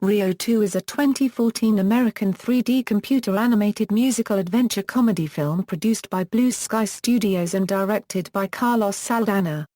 Rio 2 is a 2014 American 3D computer-animated musical adventure comedy film produced by Blue Sky Studios and directed by Carlos Saldanha.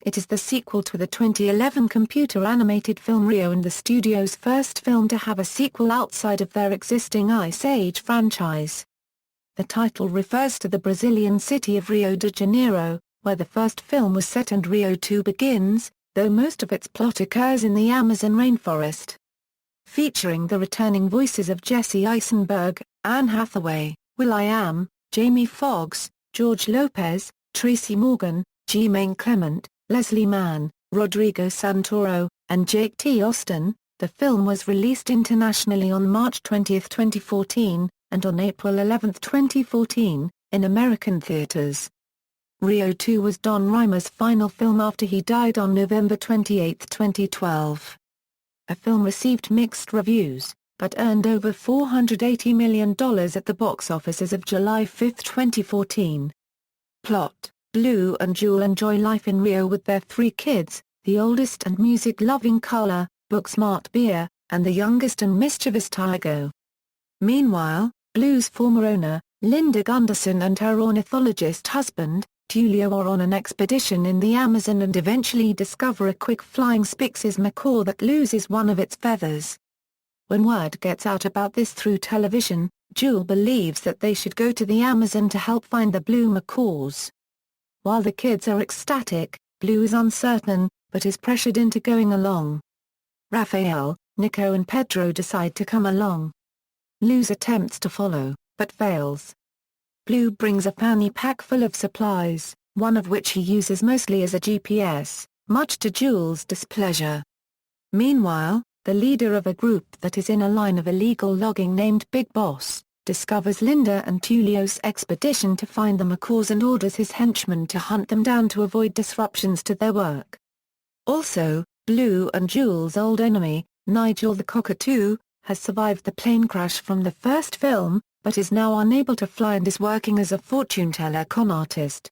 It is the sequel to the 2011 computer-animated film Rio and the studio's first film to have a sequel outside of their existing Ice Age franchise. The title refers to the Brazilian city of Rio de Janeiro, where the first film was set, and Rio 2 begins, though most of its plot occurs in the Amazon rainforest. Featuring the returning voices of Jesse Eisenberg, Anne Hathaway, will.i.am, Jamie Foxx, George Lopez, Tracy Morgan, Jemaine Clement, Leslie Mann, Rodrigo Santoro, and Jake T. Austin. The film was released internationally on March 20, 2014, and on April 11, 2014, in American theaters. Rio 2 was Don Reimer's final film after he died on November 28, 2012. The film received mixed reviews, but earned over $480 million at the box office as of July 5, 2014. Plot: Blue and Jewel enjoy life in Rio with their 3 kids, the oldest and music-loving Carla, book-smart Bea, and the youngest and mischievous Tiago. Meanwhile, Blue's former owner, Linda Gunderson, and her ornithologist husband, Tulio, are on an expedition in the Amazon and eventually discover a quick-flying Spix's macaw that loses one of its feathers. When word gets out about this through television, Jewel believes that they should go to the Amazon to help find the blue macaws. While the kids are ecstatic, Blue is uncertain, but is pressured into going along. Rafael, Nico and Pedro decide to come along. Luz attempts to follow, but fails. Blue brings a fanny pack full of supplies, one of which he uses mostly as a GPS, much to Jewel's displeasure. Meanwhile, the leader of a group that is in a line of illegal logging named Big Boss, discovers Linda and Tulio's expedition to find the macaws and orders his henchmen to hunt them down to avoid disruptions to their work. Also, Blue and Jewel's old enemy, Nigel the Cockatoo, has survived the plane crash from the first film, but is now unable to fly and is working as a fortune-teller con artist.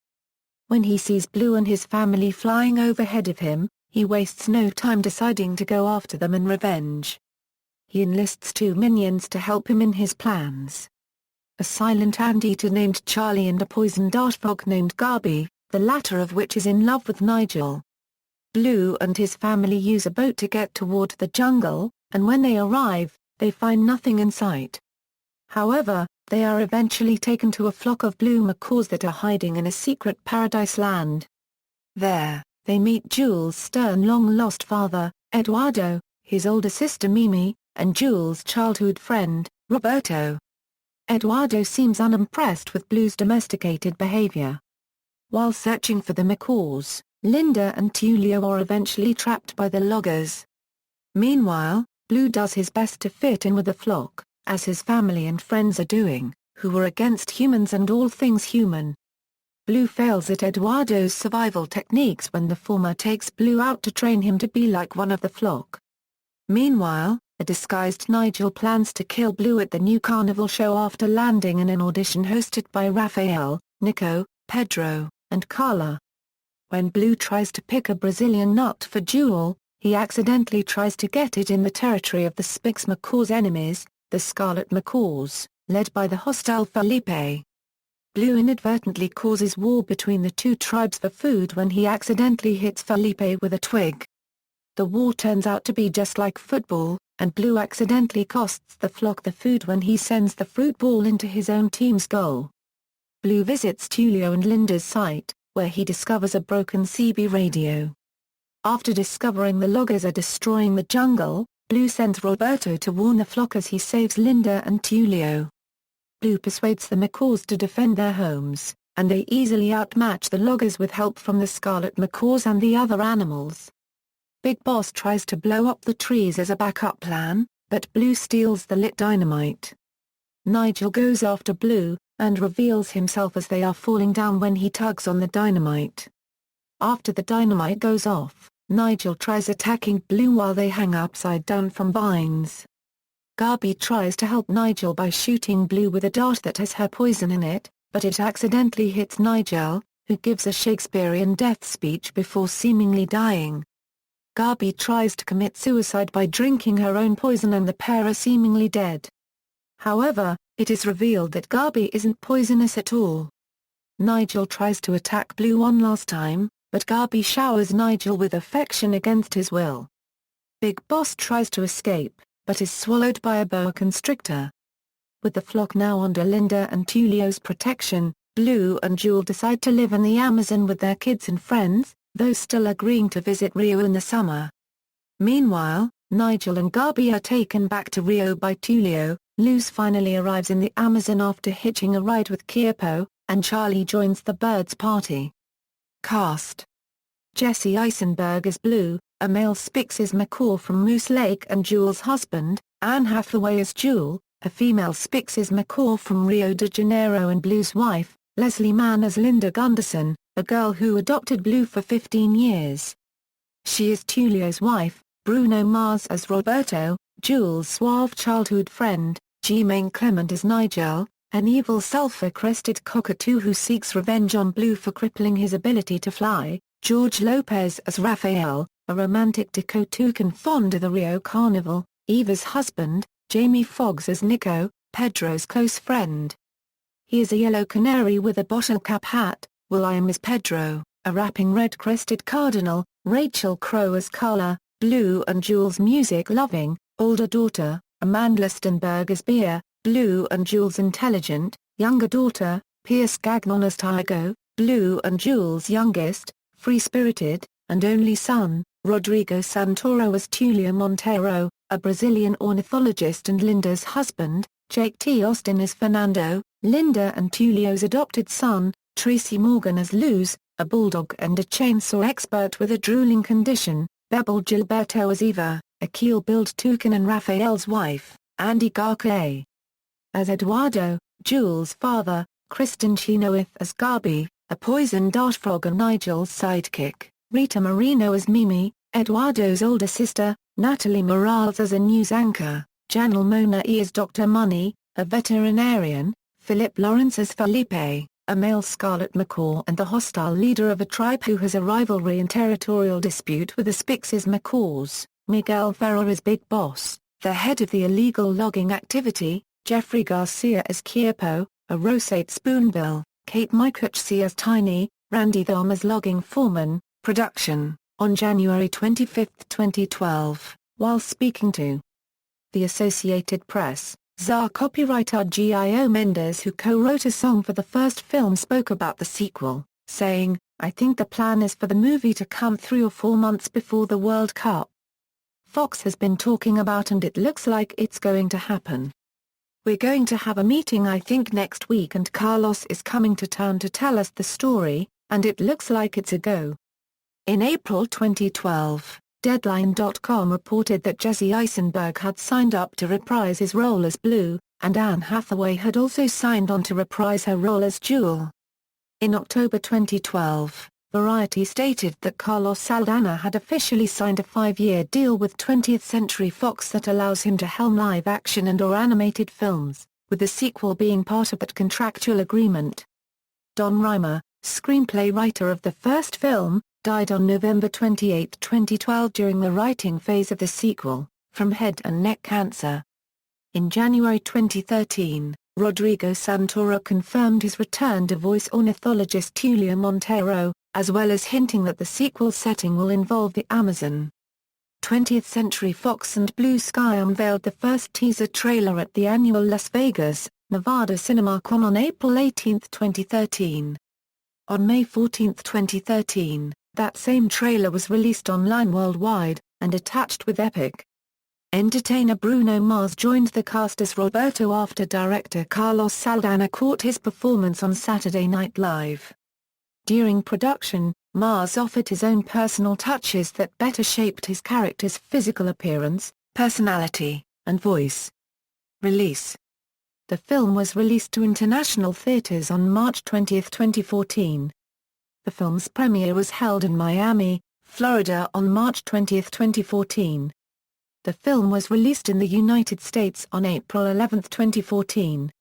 When he sees Blue and his family flying overhead of him, he wastes no time deciding to go after them in revenge. He enlists 2 minions to help him in his plans. A silent anteater named Charlie and a poison dart frog named Gabi, the latter of which is in love with Nigel. Blue and his family use a boat to get toward the jungle, and when they arrive, they find nothing in sight. However, they are eventually taken to a flock of blue macaws that are hiding in a secret paradise land. There, they meet Jewel's stern long-lost father, Eduardo, his older sister Mimi, and Jewel's childhood friend, Roberto. Eduardo seems unimpressed with Blue's domesticated behavior. While searching for the macaws, Linda and Tulio are eventually trapped by the loggers. Meanwhile, Blue does his best to fit in with the flock, as his family and friends are doing, who are against humans and all things human. Blue fails at Eduardo's survival techniques when the former takes Blue out to train him to be like one of the flock. Meanwhile, a disguised Nigel plans to kill Blue at the new carnival show after landing in an audition hosted by Rafael, Nico, Pedro, and Carla. When Blue tries to pick a Brazilian nut for Jewel, he accidentally tries to get it in the territory of the Spix macaw's enemies, the Scarlet Macaws, led by the hostile Felipe. Blue inadvertently causes war between the 2 tribes for food when he accidentally hits Felipe with a twig. The war turns out to be just like football, and Blue accidentally costs the flock the food when he sends the fruit ball into his own team's goal. Blue visits Tulio and Linda's site, where he discovers a broken CB radio. After discovering the loggers are destroying the jungle, Blue sends Roberto to warn the flock as he saves Linda and Tulio. Blue persuades the macaws to defend their homes, and they easily outmatch the loggers with help from the Scarlet Macaws and the other animals. Big Boss tries to blow up the trees as a backup plan, but Blue steals the lit dynamite. Nigel goes after Blue, and reveals himself as they are falling down when he tugs on the dynamite. After the dynamite goes off, Nigel tries attacking Blue while they hang upside down from vines. Gabi tries to help Nigel by shooting Blue with a dart that has her poison in it, but it accidentally hits Nigel, who gives a Shakespearean death speech before seemingly dying. Garby tries to commit suicide by drinking her own poison and the pair are seemingly dead. However, it is revealed that Garby isn't poisonous at all. Nigel tries to attack Blue one last time, but Garby showers Nigel with affection against his will. Big Boss tries to escape, but is swallowed by a boa constrictor. With the flock now under Linda and Tulio's protection, Blue and Jewel decide to live in the Amazon with their kids and friends, though still agreeing to visit Rio in the summer. Meanwhile, Nigel and Garby are taken back to Rio by Tulio. Luz finally arrives in the Amazon after hitching a ride with Kiepo, and Charlie joins the Birds party. Cast: Jesse Eisenberg as Blue, Emil Spix's McCall from Moose Lake and Jewel's husband, Anne Hathaway as Jewel, a female Spix's McCall from Rio de Janeiro and Blue's wife, Leslie Mann as Linda Gunderson, a girl who adopted Blue for 15 years. She is Tulio's wife. Bruno Mars as Roberto, Jewel's suave childhood friend, Jemaine Clement as Nigel, an evil sulphur-crested cockatoo who seeks revenge on Blue for crippling his ability to fly, George Lopez as Rafael, a romantic Dakota fond of the Rio Carnival, Eva's husband, Jamie Foxx as Nico, Pedro's close friend. He is a yellow canary with a bottle cap hat. will.i.am as Pedro, a rapping red-crested cardinal, Rachel Crow as Carla, Blue and Jewel's music-loving, older daughter, Amanda Listenberg as Bea, Blue and Jewel's intelligent, younger daughter, Pierce Gagnon as Tygo, Blue and Jewel's youngest, free-spirited, and only son, Rodrigo Santoro as Tulio Monteiro, a Brazilian ornithologist and Linda's husband, Jake T. Austin as Fernando, Linda and Tulio's adopted son, Tracy Morgan as Luz, a bulldog and a chainsaw expert with a drooling condition, Bebel Gilberto as Eva, a keel-billed toucan and Raphael's wife, Andy Garclay as Eduardo, Jewel's father, Kristen Chenoweth as Garby, a poison dart frog and Nigel's sidekick, Rita Moreno as Mimi, Eduardo's older sister, Natalie Morales as a news anchor, Janelle Monáe as Dr. Money, a veterinarian, Philip Lawrence as Felipe, a male scarlet macaw and the hostile leader of a tribe who has a rivalry and territorial dispute with the Spix's macaws, Miguel Ferrer as Big Boss, the head of the illegal logging activity, Jeffrey Garcia as Kiepo, a rosate spoonbill, Kate Micucci as Tiny, Randy Thom as logging foreman. Production, on January 25, 2012, while speaking to The Associated Press, Czar copywriter Gio Mendes, who co-wrote a song for the first film, spoke about the sequel, saying, "I think the plan is for the movie to come 3 or 4 months before the World Cup. Fox has been talking about and it looks like it's going to happen. We're going to have a meeting I think next week and Carlos is coming to town to tell us the story, and it looks like it's a go." In April 2012, Deadline.com reported that Jesse Eisenberg had signed up to reprise his role as Blue, and Anne Hathaway had also signed on to reprise her role as Jewel. In October 2012, Variety stated that Carlos Saldanha had officially signed a 5-year deal with 20th Century Fox that allows him to helm live-action and/or animated films, with the sequel being part of that contractual agreement. Don Reimer, screenplay writer of the first film, died on November 28, 2012 during the writing phase of the sequel, from head and neck cancer. In January 2013, Rodrigo Santoro confirmed his return to voice ornithologist Tulio Monteiro, as well as hinting that the sequel setting will involve the Amazon. 20th Century Fox and Blue Sky unveiled the first teaser trailer at the annual Las Vegas, Nevada CinemaCon on April 18, 2013. On May 14, 2013, that same trailer was released online worldwide, and attached with Epic. Entertainer Bruno Mars joined the cast as Roberto after director Carlos Saldanha caught his performance on Saturday Night Live. During production, Mars offered his own personal touches that better shaped his character's physical appearance, personality, and voice. Release: the film was released to international theaters on March 20, 2014. The film's premiere was held in Miami, Florida on March 20, 2014. The film was released in the United States on April 11, 2014.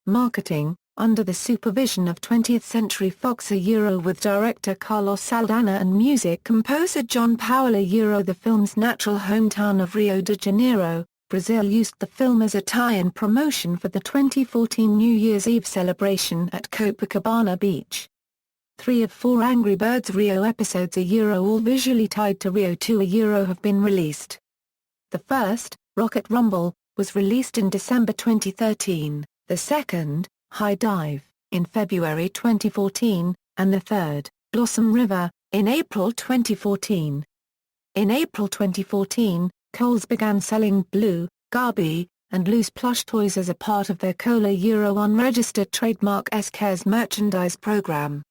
Marketing: under the supervision of 20th Century Fox with director Carlos Saldanha and music composer John Powell. The film's natural hometown of Rio de Janeiro, Brazil used the film as a tie-in promotion for the 2014 New Year's Eve celebration at Copacabana Beach. 3 of 4 Angry Birds Rio episodes all visually tied to Rio 2 have been released. The first, Rocket Rumble, was released in December 2013, the second, High Dive, in February 2014, and the third, Blossom River, in April 2014. In April 2014, Kohl's began selling Blue, Garby, and Loose plush toys as a part of their Cola unregistered trademark S-Cares merchandise program.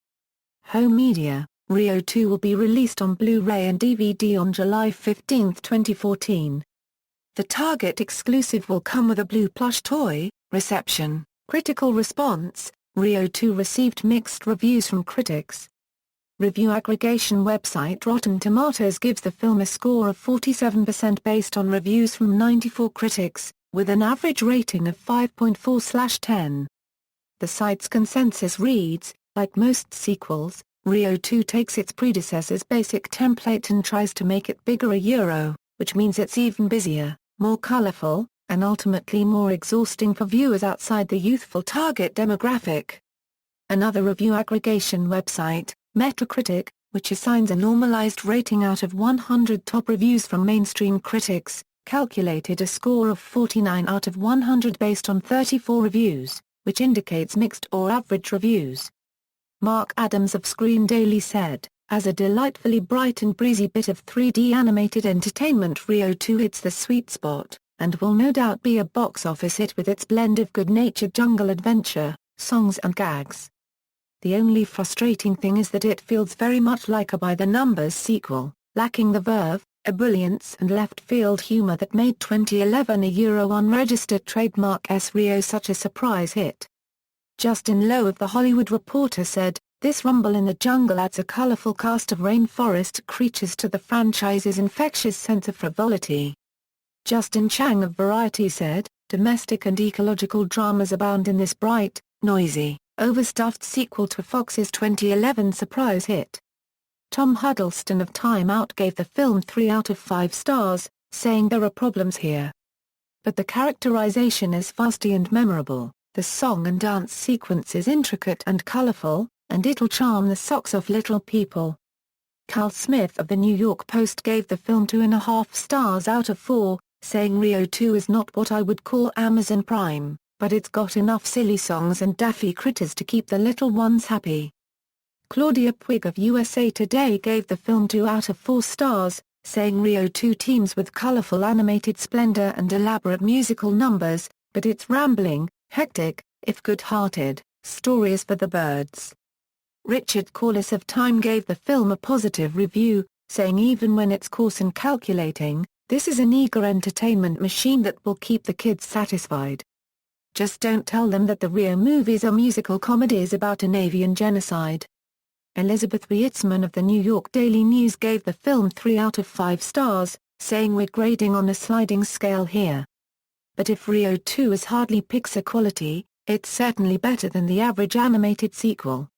Home media, Rio 2 will be released on Blu-ray and DVD on July 15, 2014. The Target exclusive will come with a Blue plush toy. Reception. Critical response, Rio 2 received mixed reviews from critics. Review aggregation website Rotten Tomatoes gives the film a score of 47% based on reviews from 94 critics, with an average rating of 5.4/10. The site's consensus reads, like most sequels, Rio 2 takes its predecessor's basic template and tries to make it bigger, which means it's even busier, more colorful, and ultimately more exhausting for viewers outside the youthful target demographic. Another review aggregation website, Metacritic, which assigns a normalized rating out of 100 top reviews from mainstream critics, calculated a score of 49 out of 100 based on 34 reviews, which indicates mixed or average reviews. Mark Adams of Screen Daily said, "As a delightfully bright and breezy bit of 3D animated entertainment, Rio 2 hits the sweet spot, and will no doubt be a box office hit with its blend of good-natured jungle adventure, songs and gags. The only frustrating thing is that it feels very much like a by-the-numbers sequel, lacking the verve, ebullience and left-field humor that made 2011 unregistered trademark Rio such a surprise hit." Justin Lowe of The Hollywood Reporter said, "This rumble in the jungle adds a colorful cast of rainforest creatures to the franchise's infectious sense of frivolity." Justin Chang of Variety said, "Domestic and ecological dramas abound in this bright, noisy, overstuffed sequel to Fox's 2011 surprise hit." Tom Huddleston of Time Out gave the film 3 out of 5 stars, saying there are problems here, but the characterization is fasty and memorable, the song and dance sequence is intricate and colorful, and it'll charm the socks off little people. Cal Smith of the New York Post gave the film 2.5 stars out of 4, saying Rio 2 is not what I would call Amazon Prime, but it's got enough silly songs and daffy critters to keep the little ones happy. Claudia Puig of USA Today gave the film 2 out of 4 stars, saying Rio 2 teams with colorful animated splendor and elaborate musical numbers, but its rambling, hectic, if good-hearted, story is for the birds. Richard Corliss of Time gave the film a positive review, saying even when it's coarse and calculating, this is an eager entertainment machine that will keep the kids satisfied. Just don't tell them that the Rio movies are musical comedies about an avian genocide. Elizabeth Weitzman of the New York Daily News gave the film 3 out of 5 stars, saying we're grading on a sliding scale here. But if Rio 2 is hardly Pixar quality, it's certainly better than the average animated sequel.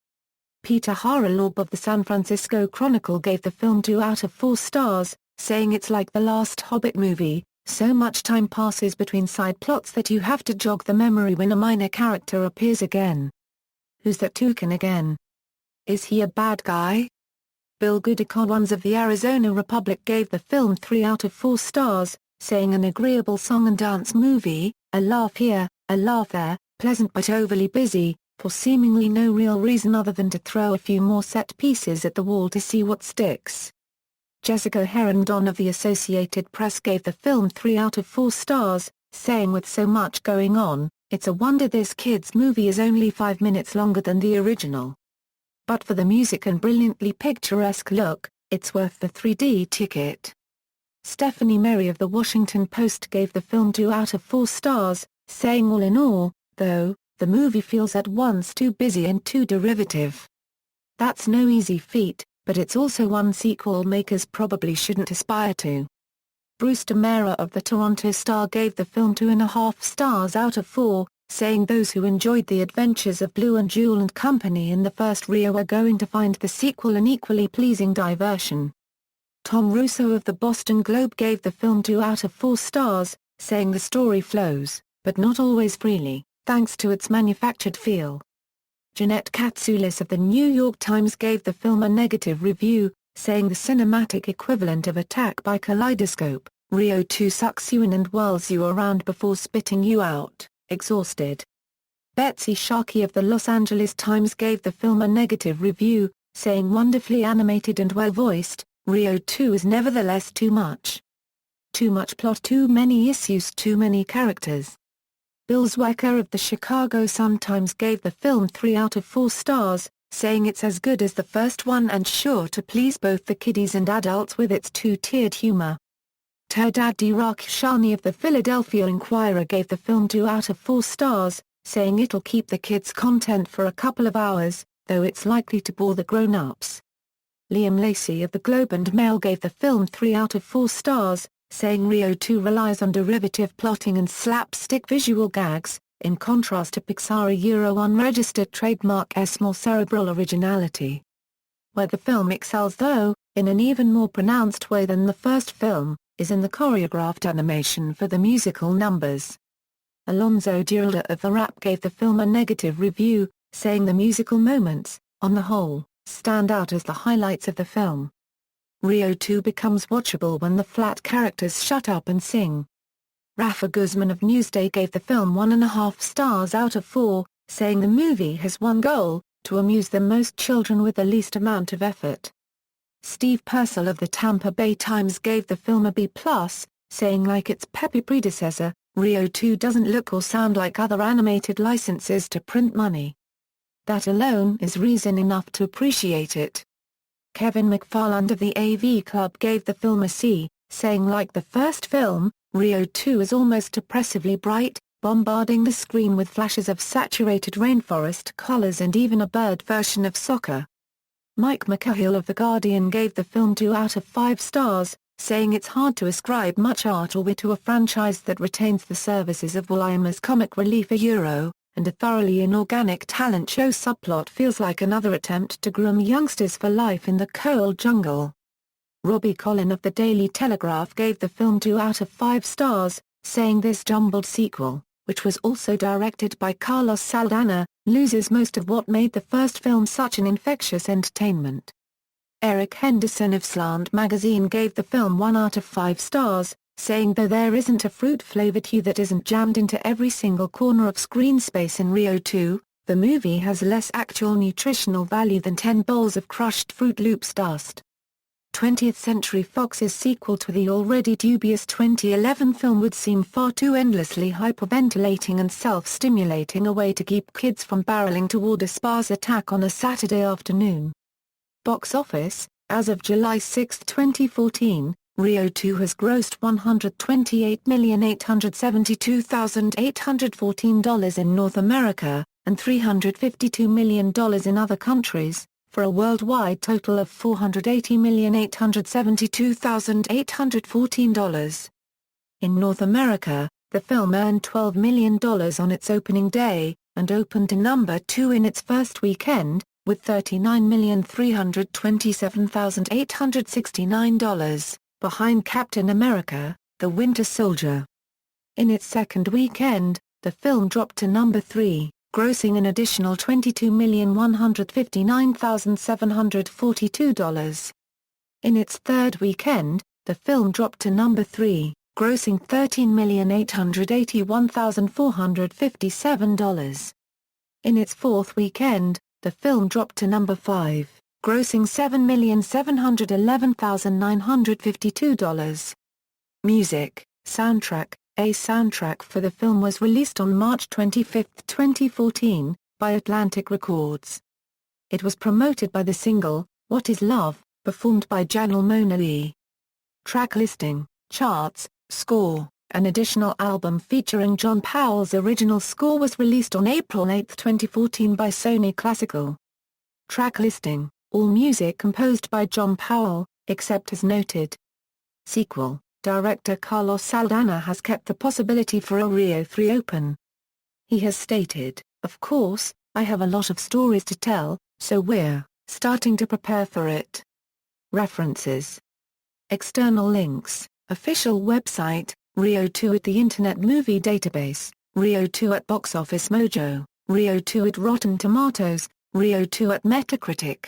Peter Harrelab of the San Francisco Chronicle gave the film 2 out of 4 stars, saying it's like the last Hobbit movie, so much time passes between side plots that you have to jog the memory when a minor character appears again. Who's that toucan again? Is he a bad guy? Bill Gudicorns of the Arizona Republic gave the film 3 out of 4 stars, saying an agreeable song and dance movie, a laugh here, a laugh there, pleasant but overly busy, for seemingly no real reason other than to throw a few more set pieces at the wall to see what sticks. Jessica Herondon of the Associated Press gave the film 3 out of 4 stars, saying with so much going on, it's a wonder this kids' movie is only 5 minutes longer than the original. But for the music and brilliantly picturesque look, it's worth the 3D ticket. Stephanie Merry of The Washington Post gave the film 2 out of 4 stars, saying all in all, though, the movie feels at once too busy and too derivative. That's no easy feat, but it's also one sequel makers probably shouldn't aspire to. Bruce DeMera of the Toronto Star gave the film 2.5 stars out of 4, saying those who enjoyed the adventures of Blue and Jewel and Company in the first Rio are going to find the sequel an equally pleasing diversion. Tom Russo of the Boston Globe gave the film 2 out of 4 stars, saying the story flows, but not always freely, thanks to its manufactured feel. Jeanette Katsoulis of the New York Times gave the film a negative review, saying the cinematic equivalent of Attack by Kaleidoscope, Rio 2 sucks you in and whirls you around before spitting you out, exhausted. Betsy Sharkey of the Los Angeles Times gave the film a negative review, saying wonderfully animated and well-voiced, Rio 2 is nevertheless too much. Too much plot, too many issues, too many characters. Bill Zwecker of the Chicago Sun-Times gave the film 3 out of 4 stars, saying it's as good as the first one and sure to please both the kiddies and adults with its two-tiered humor. Turdad Rakshani of the Philadelphia Inquirer gave the film 2 out of 4 stars, saying it'll keep the kids' content for a couple of hours, though it's likely to bore the grown-ups. Liam Lacey of the Globe and Mail gave the film 3 out of 4 stars, saying Rio 2 relies on derivative plotting and slapstick visual gags, in contrast to Pixar's unregistered trademark's more cerebral originality. Where the film excels though, in an even more pronounced way than the first film, is in the choreographed animation for the musical numbers. Alonzo Duralde of The Wrap gave the film a negative review, saying the musical moments, on the whole, stand out as the highlights of the film. Rio 2 becomes watchable when the flat characters shut up and sing. Rafa Guzman of Newsday gave the film 1.5 stars out of 4, saying the movie has one goal, to amuse the most children with the least amount of effort. Steve Purcell of the Tampa Bay Times gave the film a B+, saying like its peppy predecessor, Rio 2 doesn't look or sound like other animated licenses to print money. That alone is reason enough to appreciate it. Kevin McFarland of the AV Club gave the film a C, saying like the first film, Rio 2 is almost oppressively bright, bombarding the screen with flashes of saturated rainforest colors and even a bird version of soccer. Mike McCahill of The Guardian gave the film 2 out of 5 stars, saying it's hard to ascribe much art or wit to a franchise that retains the services of will.i.am as comic relief and a thoroughly inorganic talent show subplot feels like another attempt to groom youngsters for life in the coal jungle. Robbie Collin of the Daily Telegraph gave the film 2 out of 5 stars, saying this jumbled sequel, which was also directed by Carlos Saldanha, loses most of what made the first film such an infectious entertainment. Eric Henderson of Slant magazine gave the film 1 out of 5 stars, saying though there isn't a fruit-flavored hue that isn't jammed into every single corner of screen space in Rio 2, the movie has less actual nutritional value than 10 bowls of crushed Fruit Loops dust. 20th Century Fox's sequel to the already dubious 2011 film would seem far too endlessly hyperventilating and self-stimulating a way to keep kids from barreling toward a sparse attack on a Saturday afternoon. Box office, as of July 6, 2014, Rio 2 has grossed $128,872,814 in North America, and $352 million in other countries, for a worldwide total of $480,872,814. In North America, the film earned $12 million on its opening day, and opened to number 2 in its first weekend, with $39,327,869, behind Captain America, The Winter Soldier. In its second weekend, the film dropped to number 3, grossing an additional $22,159,742. In its third weekend, the film dropped to number 3, grossing $13,881,457. In its fourth weekend, the film dropped to number 5, grossing $7,711,952. Music, soundtrack. A soundtrack for the film was released on March 25, 2014, by Atlantic Records. It was promoted by the single, What Is Love, performed by Janelle Monáe. Track listing, charts, score. An additional album featuring John Powell's original score was released on April 8, 2014 by Sony Classical. Track listing, all music composed by John Powell, except as noted. Sequel. Director Carlos Saldanha has kept the possibility for a Rio 3 open. He has stated, "Of course, I have a lot of stories to tell, so we're starting to prepare for it." References. External links: official website, Rio 2 at the Internet Movie Database, Rio 2 at Box Office Mojo, Rio 2 at Rotten Tomatoes, Rio 2 at Metacritic.